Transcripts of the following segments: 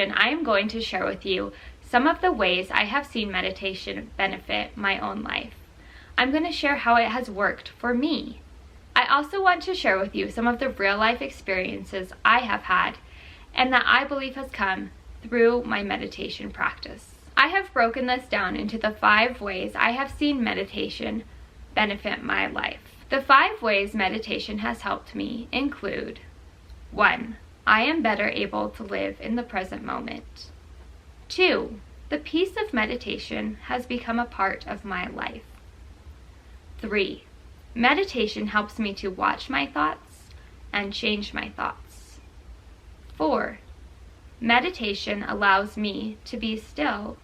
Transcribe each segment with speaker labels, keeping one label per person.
Speaker 1: meditation, I am going to share with you some of the ways I have seen meditation benefit my own life. I'm going to share how it has worked for me. I also want to share with you some of the real life experiences I have had and that I believe has come through my meditation practice. I have broken this down into the 5 ways I have seen meditation benefit my life. The 5 ways meditation has helped me include: 1. I am better able to live in the present moment. 2. The peace of meditation has become a part of my life. 3. Meditation helps me to watch my thoughts and change my thoughts. 4. Meditation allows me to be still.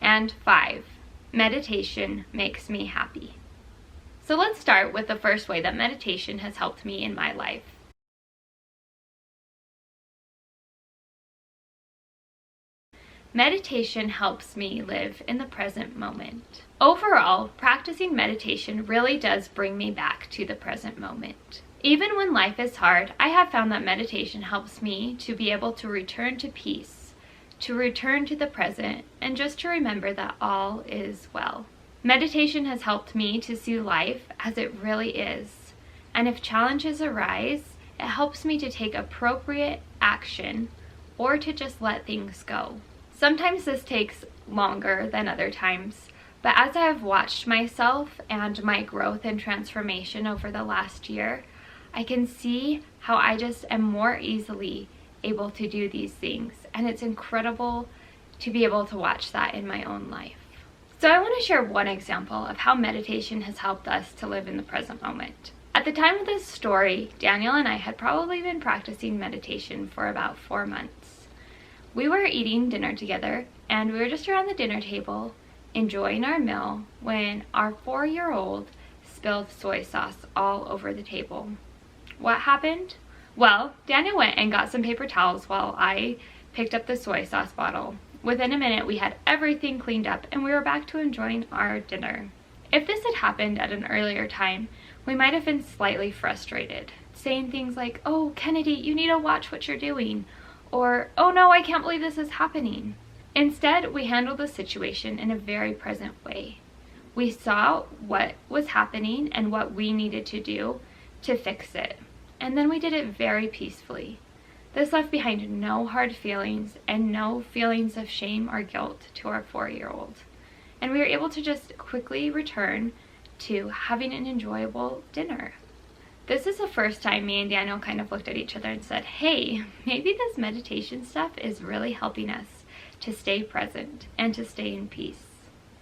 Speaker 1: And 5. Meditation makes me happy. So let's start with the first way that meditation has helped me in my life. Meditation helps me live in the present moment. Overall, practicing meditation really does bring me back to the present moment. Even when life is hard, I have found that meditation helps me to be able to return to peace, to return to the present, and just to remember that all is well. Meditation has helped me to see life as it really is, and if challenges arise, it helps me to take appropriate action or to just let things go. Sometimes this takes longer than other times, but as I have watched myself and my growth and transformation over the last year, I can see how I just am more easily able to do these things, and it's incredible to be able to watch that in my own life. So I want to share one example of how meditation has helped us to live in the present moment. At the time of this story, Daniel and I had probably been practicing meditation for about 4 months. We were eating dinner together, and we were just around the dinner table enjoying our meal when our 4-year-old spilled soy sauce all over the table. What happened? Well, Daniel went and got some paper towels while I picked up the soy sauce bottle. Within a minute, we had everything cleaned up and we were back to enjoying our dinner. If this had happened at an earlier time, we might have been slightly frustrated, saying things like, "Oh, Kennedy, you need to watch what you're doing," or, "Oh no, I can't believe this is happening." Instead, we handled the situation in a very present way. We saw what was happening and what we needed to do to fix it, and then we did it very peacefully. This left behind no hard feelings and no feelings of shame or guilt to our 4-year-old. And we were able to just quickly return to having an enjoyable dinner. This is the first time me and Daniel kind of looked at each other and said, hey, maybe this meditation stuff is really helping us to stay present and to stay in peace.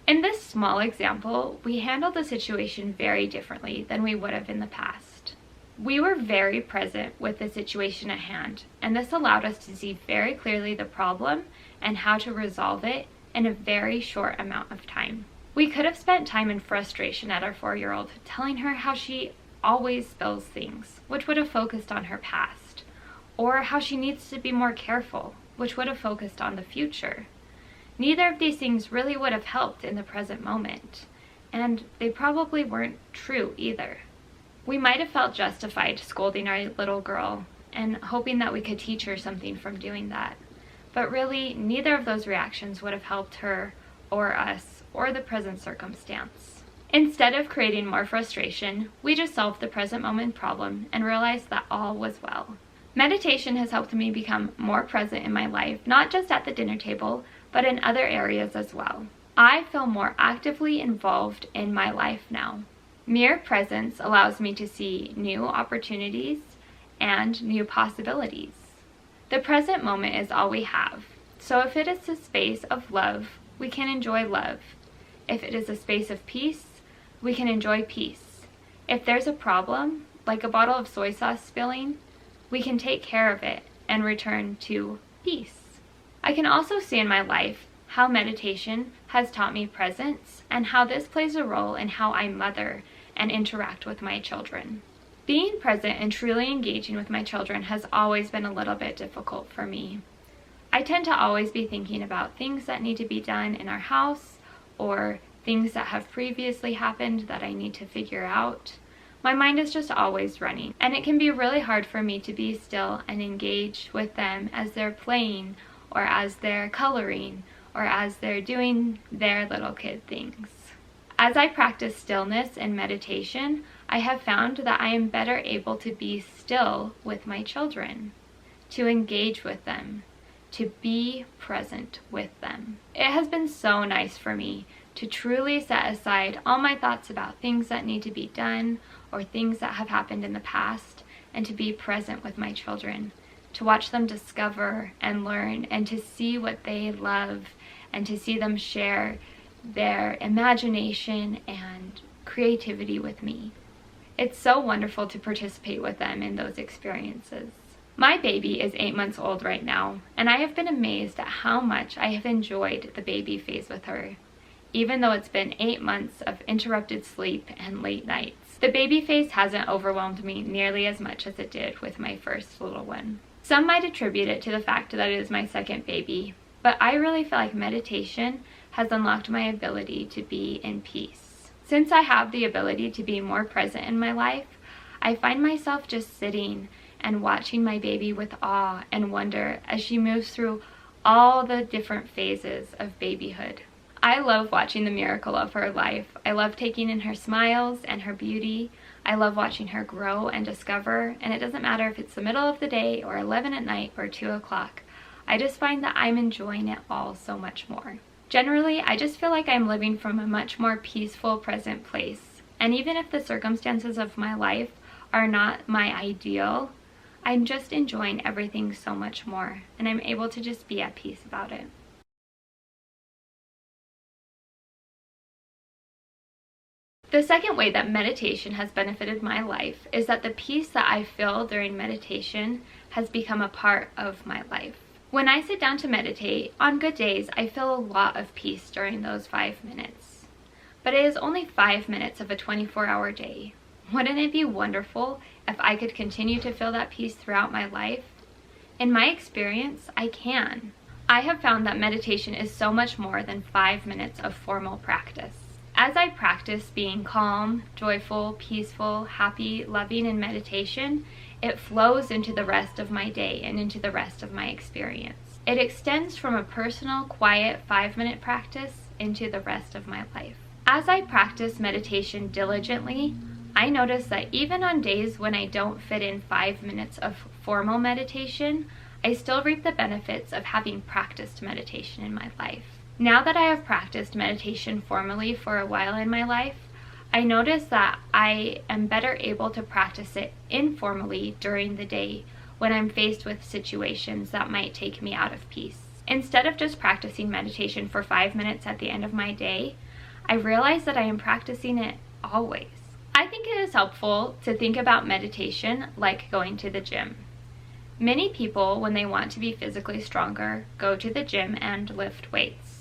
Speaker 1: In this small example, we handled the situation very differently than we would have in the past. We were very present with the situation at hand, and this allowed us to see very clearly the problem and how to resolve it in a very short amount of time. We could have spent time in frustration at our 4-year-old, telling her how she always spills things, which would have focused on her past, or how she needs to be more careful, which would have focused on the future. Neither of these things really would have helped in the present moment, and they probably weren't true either. We might have felt justified scolding our little girl and hoping that we could teach her something from doing that, but really neither of those reactions would have helped her or us or the present circumstance. Instead of creating more frustration, we just solved the present moment problem and realized that all was well. Meditation has helped me become more present in my life, not just at the dinner table, but in other areas as well. I feel more actively involved in my life now. Mere presence allows me to see new opportunities and new possibilities. The present moment is all we have, so if it is a space of love, we can enjoy love. If it is a space of peace, we can enjoy peace. If there's a problem, like a bottle of soy sauce spilling, we can take care of it and return to peace. I can also see in my life how meditation has taught me presence and how this plays a role in how I mother and interact with my children. Being present and truly engaging with my children has always been a little bit difficult for me. I tend to always be thinking about things that need to be done in our house or things that have previously happened that I need to figure out. My mind is just always running, and it can be really hard for me to be still and engage with them as they're playing or as they're coloring, or as they're doing their little kid things. As I practice stillness and meditation, I have found that I am better able to be still with my children, to engage with them, to be present with them. It has been so nice for me to truly set aside all my thoughts about things that need to be done or things that have happened in the past, and to be present with my children, to watch them discover and learn, and to see what they love, and to see them share their imagination and creativity with me. It's so wonderful to participate with them in those experiences. My baby is 8 months old right now, and I have been amazed at how much I have enjoyed the baby phase with her, even though it's been 8 months of interrupted sleep and late nights. The baby phase hasn't overwhelmed me nearly as much as it did with my first little one. Some might attribute it to the fact that it is my second baby, but I really feel like meditation has unlocked my ability to be in peace. Since I have the ability to be more present in my life, I find myself just sitting and watching my baby with awe and wonder as she moves through all the different phases of babyhood. I love watching the miracle of her life. I love taking in her smiles and her beauty. I love watching her grow and discover, and it doesn't matter if it's the middle of the day or 11 at night or 2 o'clock. I just find that I'm enjoying it all so much more. Generally, I just feel like I'm living from a much more peaceful, present place. And even if the circumstances of my life are not my ideal, I'm just enjoying everything so much more, and I'm able to just be at peace about it. The second way that meditation has benefited my life is that the peace that I feel during meditation has become a part of my life. When I sit down to meditate, on good days, I feel a lot of peace during those 5 minutes. But it is only 5 minutes of a 24-hour day. Wouldn't it be wonderful if I could continue to feel that peace throughout my life? In my experience, I can. I have found that meditation is so much more than 5 minutes of formal practice. As I practice being calm, joyful, peaceful, happy, loving in meditation, it flows into the rest of my day and into the rest of my experience. It extends from a personal, quiet 5-minute practice into the rest of my life. As I practice meditation diligently, I notice that even on days when I don't fit in 5 minutes of formal meditation, I still reap the benefits of having practiced meditation in my life. Now that I have practiced meditation formally for a while in my life, I notice that I am better able to practice it informally during the day when I'm faced with situations that might take me out of peace. Instead of just practicing meditation for 5 minutes at the end of my day, I realize that I am practicing it always. I think it is helpful to think about meditation like going to the gym. Many people, when they want to be physically stronger, go to the gym and lift weights.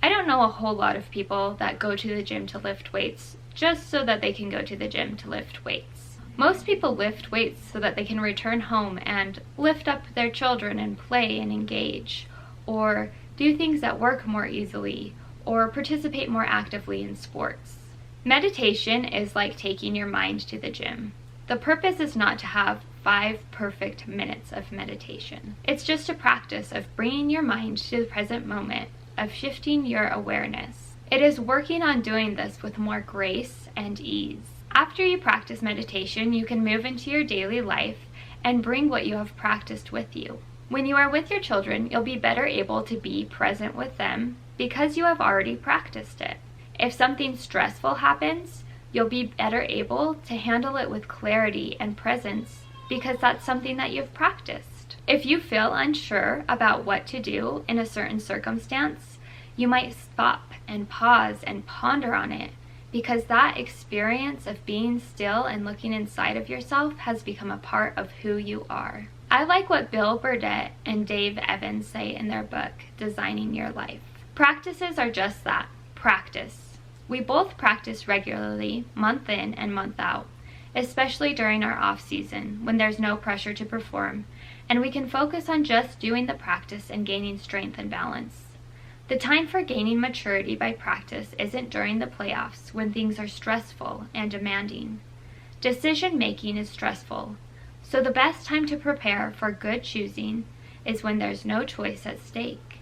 Speaker 1: I don't know a whole lot of people that go to the gym to lift weights just so that they can go to the gym to lift weights. Most people lift weights so that they can return home and lift up their children and play and engage, or do things at work more easily, or participate more actively in sports. Meditation is like taking your mind to the gym. The purpose is not to have 5 perfect minutes of meditation. It's just a practice of bringing your mind to the present moment, of shifting your awareness. It is working on doing this with more grace and ease. After you practice meditation, you can move into your daily life and bring what you have practiced with you. When you are with your children, you'll be better able to be present with them because you have already practiced it. If something stressful happens, you'll be better able to handle it with clarity and presence because that's something that you've practiced. If you feel unsure about what to do in a certain circumstance, you might stop and pause and ponder on it because that experience of being still and looking inside of yourself has become a part of who you are. I like what Bill Burdett and Dave Evans say in their book, Designing Your Life. Practices are just that, practice. We both practice regularly, month in and month out, especially during our off season when there's no pressure to perform, and we can focus on just doing the practice and gaining strength and balance. The time for gaining maturity by practice isn't during the playoffs when things are stressful and demanding. Decision making is stressful, so the best time to prepare for good choosing is when there's no choice at stake.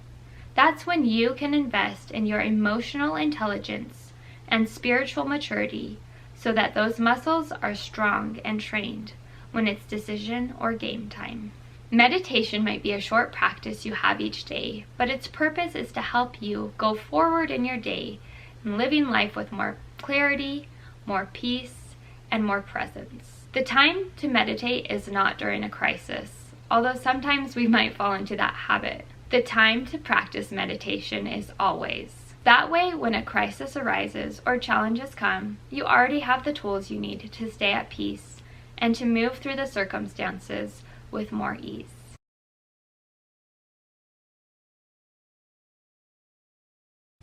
Speaker 1: That's when you can invest in your emotional intelligence and spiritual maturity so that those muscles are strong and trained when it's decision or game time. Meditation might be a short practice you have each day, but its purpose is to help you go forward in your day and living life with more clarity, more peace, and more presence. The time to meditate is not during a crisis, although sometimes we might fall into that habit. The time to practice meditation is always. That way, when a crisis arises or challenges come, you already have the tools you need to stay at peace and to move through the circumstances with more ease.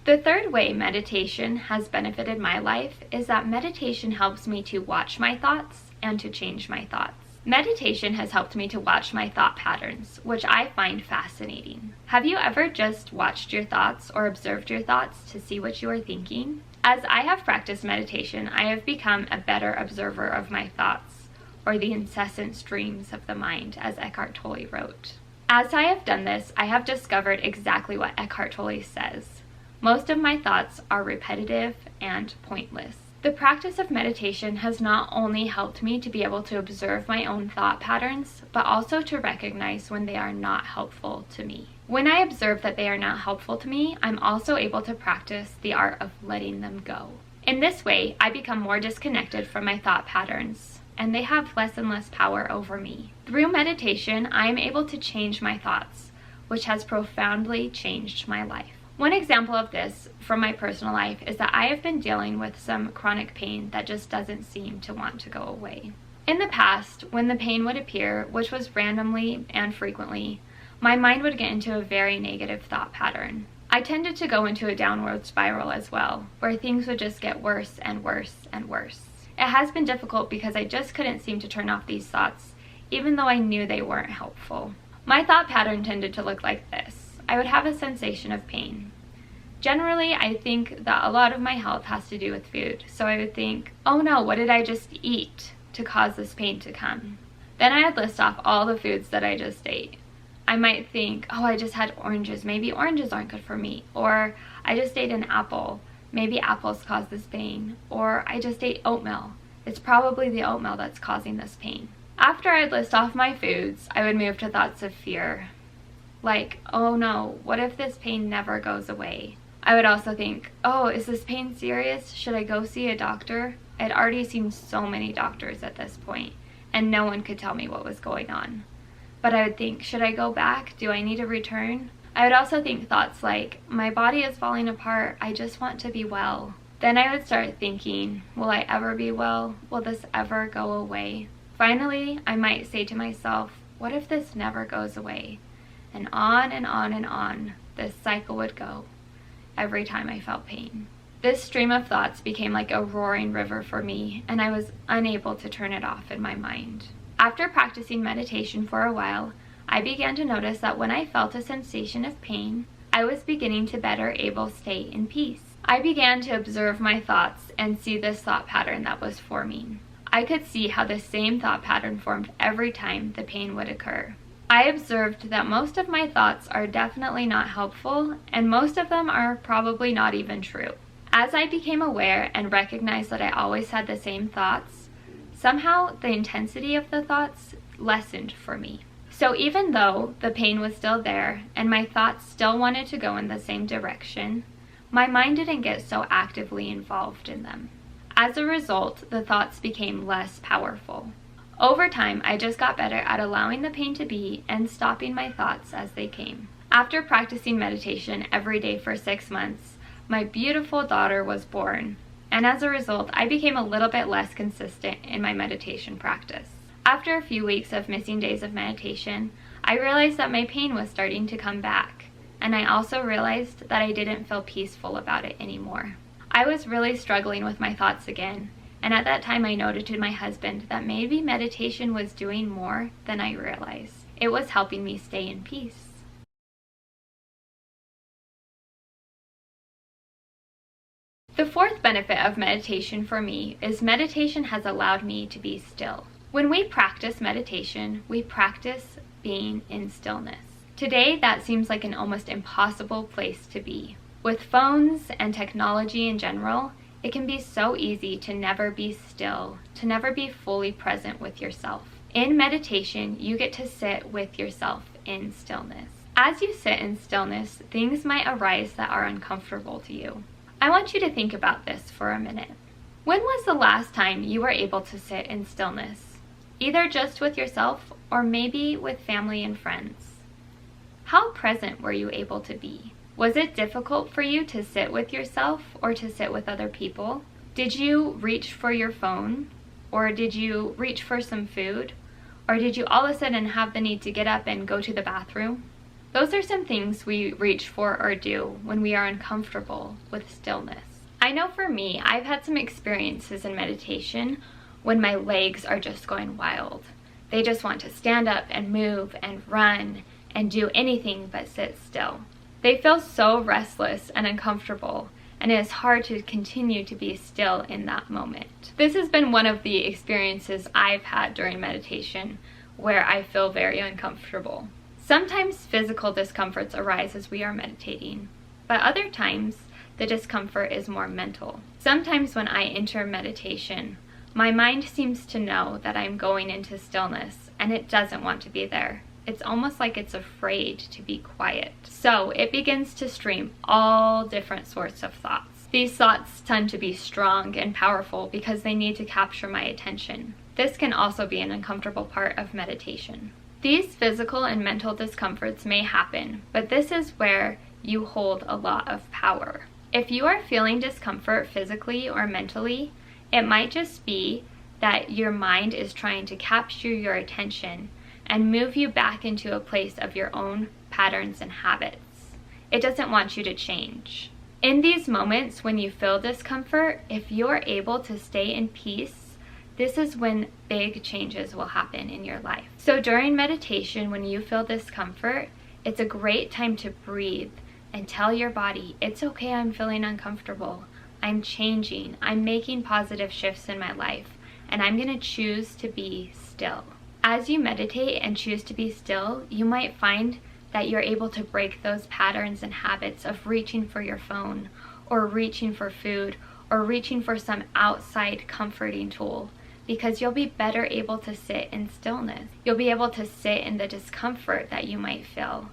Speaker 1: The third way meditation has benefited my life is that meditation helps me to watch my thoughts and to change my thoughts. Meditation has helped me to watch my thought patterns, which I find fascinating. Have you ever just watched your thoughts or observed your thoughts to see what you are thinking? As I have practiced meditation, I have become a better observer of my thoughts, or the incessant streams of the mind, as Eckhart Tolle wrote. As I have done this, I have discovered exactly what Eckhart Tolle says. Most of my thoughts are repetitive and pointless. The practice of meditation has not only helped me to be able to observe my own thought patterns, but also to recognize when they are not helpful to me. When I observe that they are not helpful to me, I'm also able to practice the art of letting them go. In this way, I become more disconnected from my thought patterns, and they have less and less power over me. Through meditation, I am able to change my thoughts, which has profoundly changed my life. One example of this from my personal life is that I have been dealing with some chronic pain that just doesn't seem to want to go away. In the past, when the pain would appear, which was randomly and frequently, my mind would get into a very negative thought pattern. I tended to go into a downward spiral as well, where things would just get worse and worse and worse. It has been difficult because I just couldn't seem to turn off these thoughts, even though I knew they weren't helpful. My thought pattern tended to look like this. I would have a sensation of pain. Generally, I think that a lot of my health has to do with food, so I would think, oh no, what did I just eat to cause this pain to come? Then I'd list off all the foods that I just ate. I might think, oh, I just had oranges, maybe oranges aren't good for me, or I just ate an apple, maybe apples cause this pain, or I just ate oatmeal, it's probably the oatmeal that's causing this pain. After I'd list off my foods, I would move to thoughts of fear. Like, oh no, what if this pain never goes away? I would also think, oh, is this pain serious? Should I go see a doctor? I'd already seen so many doctors at this point, and no one could tell me what was going on. But I would think, should I go back? Do I need to return? I would also think thoughts like, my body is falling apart, I just want to be well. Then I would start thinking, will I ever be well? Will this ever go away? Finally, I might say to myself, what if this never goes away? And on and on and on, this cycle would go every time I felt pain. This stream of thoughts became like a roaring river for me, and I was unable to turn it off in my mind. After practicing meditation for a while, I began to notice that when I felt a sensation of pain, I was beginning to better able stay in peace. I began to observe my thoughts and see this thought pattern that was forming. I could see how the same thought pattern formed every time the pain would occur. I observed that most of my thoughts are definitely not helpful, and most of them are probably not even true. As I became aware and recognized that I always had the same thoughts, somehow the intensity of the thoughts lessened for me. So even though the pain was still there and my thoughts still wanted to go in the same direction, my mind didn't get so actively involved in them. As a result, the thoughts became less powerful. Over time, I just got better at allowing the pain to be and stopping my thoughts as they came. After practicing meditation every day for 6 months, my beautiful daughter was born, and as a result, I became a little bit less consistent in my meditation practice. After a few weeks of missing days of meditation, I realized that my pain was starting to come back, and I also realized that I didn't feel peaceful about it anymore. I was really struggling with my thoughts again, and at that time I noted to my husband that maybe meditation was doing more than I realized. It was helping me stay in peace. The fourth benefit of meditation for me is meditation has allowed me to be still. When we practice meditation, we practice being in stillness. Today, that seems like an almost impossible place to be. With phones and technology in general, it can be so easy to never be still, to never be fully present with yourself. In meditation, you get to sit with yourself in stillness. As you sit in stillness, things might arise that are uncomfortable to you. I want you to think about this for a minute. When was the last time you were able to sit in stillness? Either just with yourself or maybe with family and friends. How present were you able to be? Was it difficult for you to sit with yourself or to sit with other people? Did you reach for your phone? Or did you reach for some food? Or did you all of a sudden have the need to get up and go to the bathroom? Those are some things we reach for or do when we are uncomfortable with stillness. I know for me, I've had some experiences in meditation when my legs are just going wild. They just want to stand up and move and run and do anything but sit still. They feel so restless and uncomfortable, and it is hard to continue to be still in that moment. This has been one of the experiences I've had during meditation where I feel very uncomfortable. Sometimes physical discomforts arise as we are meditating, but other times the discomfort is more mental. Sometimes when I enter meditation, my mind seems to know that I'm going into stillness and it doesn't want to be there. It's almost like it's afraid to be quiet. So it begins to stream all different sorts of thoughts. These thoughts tend to be strong and powerful because they need to capture my attention. This can also be an uncomfortable part of meditation. These physical and mental discomforts may happen, but this is where you hold a lot of power. If you are feeling discomfort physically or mentally, it might just be that your mind is trying to capture your attention and move you back into a place of your own patterns and habits. It doesn't want you to change. In these moments when you feel discomfort, if you're able to stay in peace, this is when big changes will happen in your life. So during meditation, when you feel discomfort, it's a great time to breathe and tell your body, it's okay, I'm feeling uncomfortable. I'm changing. I'm making positive shifts in my life, and I'm going to choose to be still. As you meditate and choose to be still, you might find that you're able to break those patterns and habits of reaching for your phone or reaching for food or reaching for some outside comforting tool, because you'll be better able to sit in stillness. You'll be able to sit in the discomfort that you might feel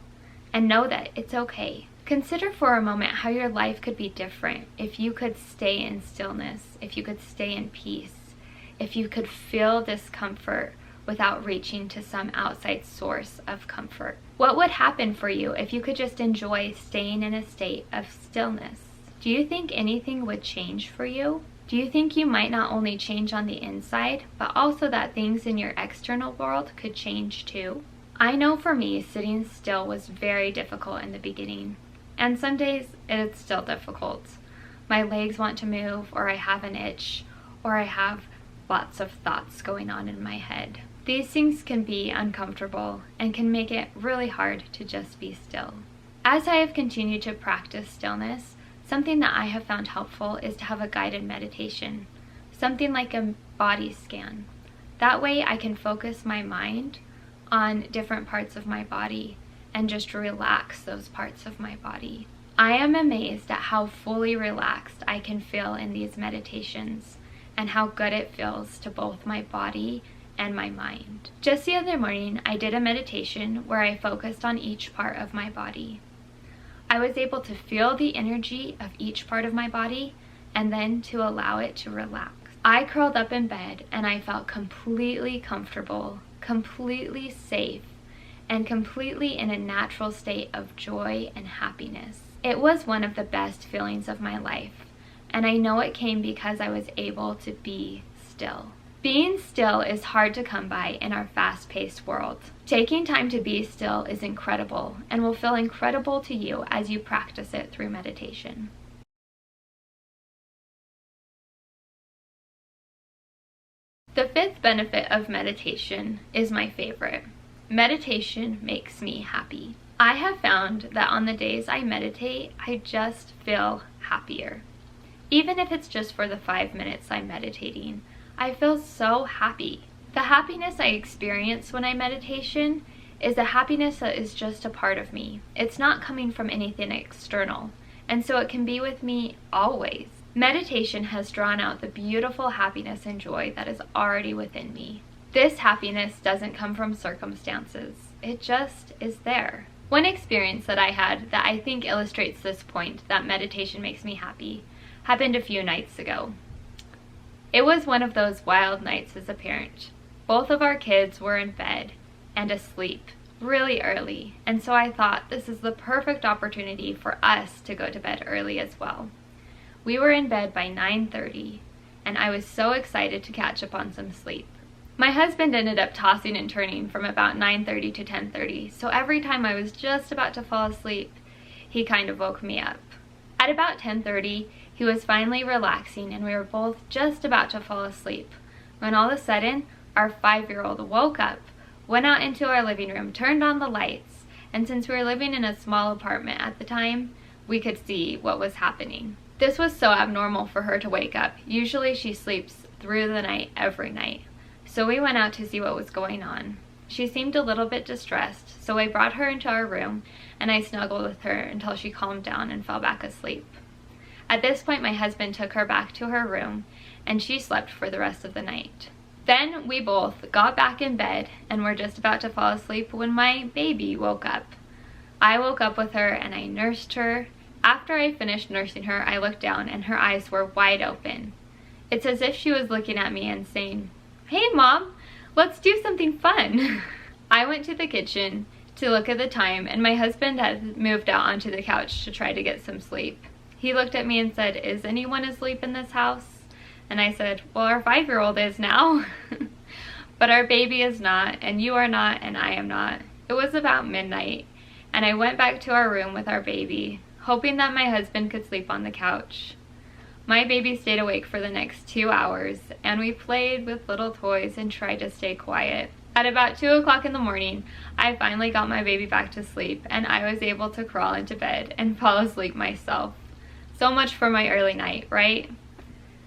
Speaker 1: and know that it's okay. Consider for a moment how your life could be different if you could stay in stillness, if you could stay in peace, if you could feel discomfort without reaching to some outside source of comfort. What would happen for you if you could just enjoy staying in a state of stillness? Do you think anything would change for you? Do you think you might not only change on the inside, but also that things in your external world could change too? I know for me, sitting still was very difficult in the beginning. And some days it's still difficult. My legs want to move, or I have an itch, or I have lots of thoughts going on in my head. These things can be uncomfortable and can make it really hard to just be still. As I have continued to practice stillness, something that I have found helpful is to have a guided meditation, something like a body scan. That way I can focus my mind on different parts of my body and just relax those parts of my body. I am amazed at how fully relaxed I can feel in these meditations and how good it feels to both my body and my mind. Just the other morning, I did a meditation where I focused on each part of my body. I was able to feel the energy of each part of my body and then to allow it to relax. I curled up in bed and I felt completely comfortable, completely safe, and completely in a natural state of joy and happiness. It was one of the best feelings of my life, and I know it came because I was able to be still. Being still is hard to come by in our fast-paced world. Taking time to be still is incredible and will feel incredible to you as you practice it through meditation. The fifth benefit of meditation is my favorite. Meditation makes me happy. I have found that on the days I meditate, I just feel happier. Even if it's just for the 5 minutes I'm meditating, I feel so happy. The happiness I experience when I meditation is a happiness that is just a part of me. It's not coming from anything external, and so it can be with me always. Meditation has drawn out the beautiful happiness and joy that is already within me. This happiness doesn't come from circumstances. It just is there. One experience that I had that I think illustrates this point that meditation makes me happy happened a few nights ago. It was one of those wild nights as a parent. Both of our kids were in bed and asleep really early, and so I thought this is the perfect opportunity for us to go to bed early as well. We were in bed by 9:30, and I was so excited to catch up on some sleep. My husband ended up tossing and turning from about 9:30 to 10:30, so every time I was just about to fall asleep, he kind of woke me up. At about 10:30, he was finally relaxing and we were both just about to fall asleep, when all of a sudden, our 5-year-old woke up, went out into our living room, turned on the lights, and since we were living in a small apartment at the time, we could see what was happening. This was so abnormal for her to wake up. Usually she sleeps through the night every night. So we went out to see what was going on. She seemed a little bit distressed, so I brought her into our room and I snuggled with her until she calmed down and fell back asleep. At this point, my husband took her back to her room and she slept for the rest of the night. Then we both got back in bed and were just about to fall asleep when my baby woke up. I woke up with her and I nursed her. After I finished nursing her, I looked down and her eyes were wide open. It's as if she was looking at me and saying, "Hey Mom, let's do something fun." I went to the kitchen to look at the time and my husband had moved out onto the couch to try to get some sleep. He looked at me and said, "Is anyone asleep in this house?" And I said, "Well, our 5-year-old is now." "But our baby is not, and you are not, and I am not." It was about midnight and I went back to our room with our baby, hoping that my husband could sleep on the couch. My baby stayed awake for the next 2 hours, and we played with little toys and tried to stay quiet. At about 2 o'clock in the morning, I finally got my baby back to sleep, and I was able to crawl into bed and fall asleep myself. So much for my early night, right?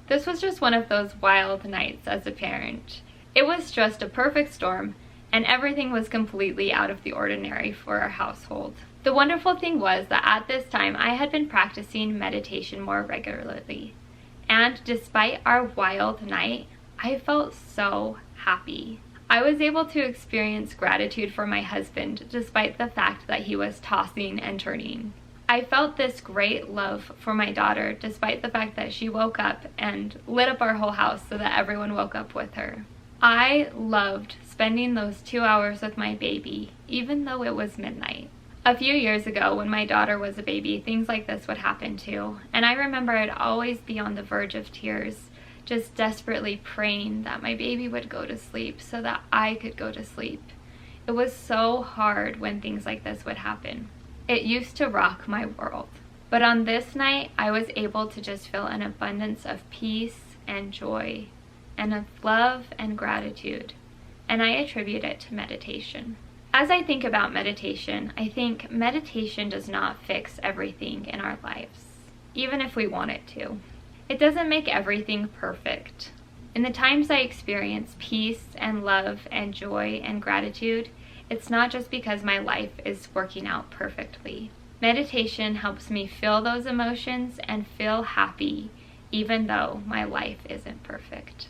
Speaker 1: This was just one of those wild nights as a parent. It was just a perfect storm, and everything was completely out of the ordinary for our household. The wonderful thing was that at this time I had been practicing meditation more regularly, and despite our wild night, I felt so happy. I was able to experience gratitude for my husband despite the fact that he was tossing and turning. I felt this great love for my daughter despite the fact that she woke up and lit up our whole house so that everyone woke up with her. I loved spending those 2 hours with my baby, even though it was midnight. A few years ago, when my daughter was a baby, things like this would happen too, and I remember I'd always be on the verge of tears, just desperately praying that my baby would go to sleep so that I could go to sleep. It was so hard when things like this would happen. It used to rock my world. But on this night, I was able to just feel an abundance of peace and joy, and of love and gratitude, and I attribute it to meditation. As I think about meditation, I think meditation does not fix everything in our lives, even if we want it to. It doesn't make everything perfect. In the times I experience peace and love and joy and gratitude, it's not just because my life is working out perfectly. Meditation helps me feel those emotions and feel happy, even though my life isn't perfect.